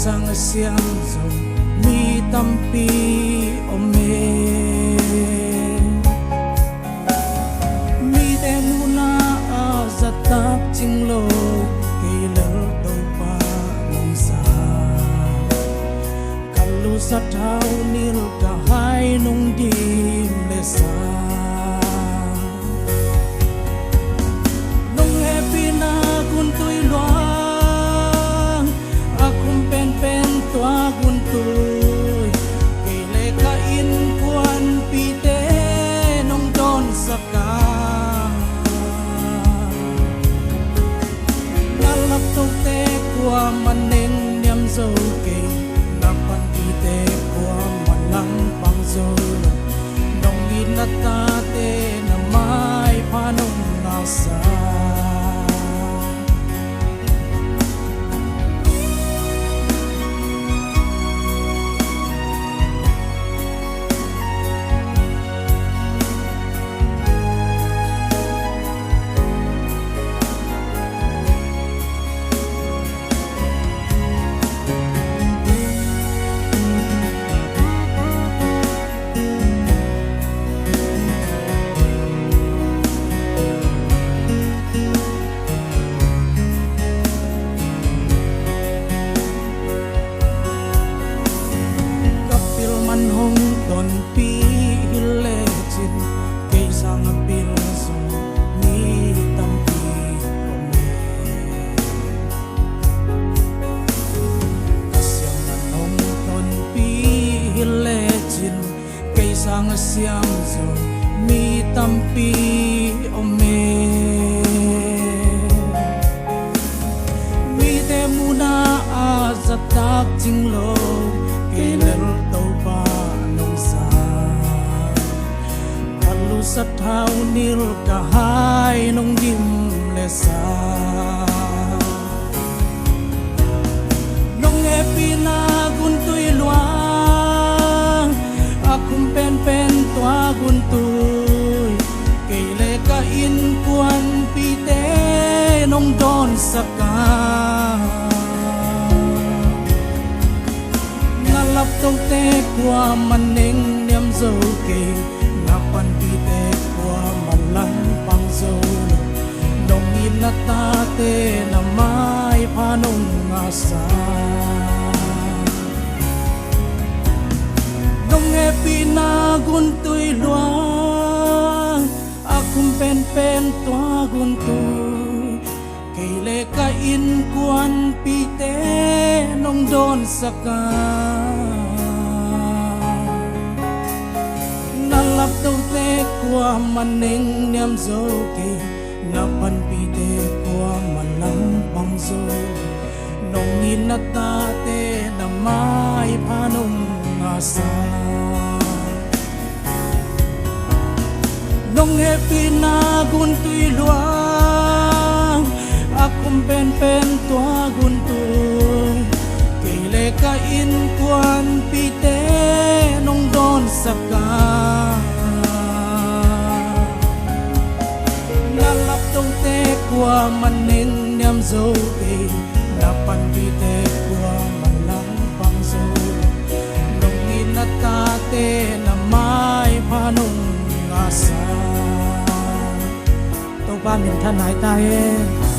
sang siang dòng mi tâm pi ome mi te muna a zatap ching lo ke lel to pa nong sa kalu sa thau nil ka hai nong dim le sa nong happy na kun tui loang akum pen pen tua kun tui ke le ka in kwan pi te nong don saka nalap to te kwa maneng nyam zo ke napan pi te kwa malang pang zo nong inata te na mai panong nasa don pi hile chin ke sang pil so ni tam pi ome asyam nanong don pi hile chin ke sang siam so mi tam pi ome mi te muna a zatak jing lo ke lel to pa sa thau nil ka hai nong dim le sa nong e pina gun tui luang akum pen pen tua gun tui ke le ka in kwan pi te nong don saka ngalap tong te kwa maneng niam zo ke napan pi te kwa malang pang zo nong inata te na mai panong asa nong happy na gun tui luang akum pen pen tua gun tui keile ka in kwan pi te nong don saka nalap to te kwa maneng niam zo ke napan pi te kwa malang pang zo nong inata te na mai panong asa nong happy na gun tui luang akum pen pen tua gun tui keile ka in kwan pi te nong don saka nalap tong te kwa maneng niam zo ke napan pi te kwa malang pang zo nong inata te na mai panong asa to ba min than hai ta e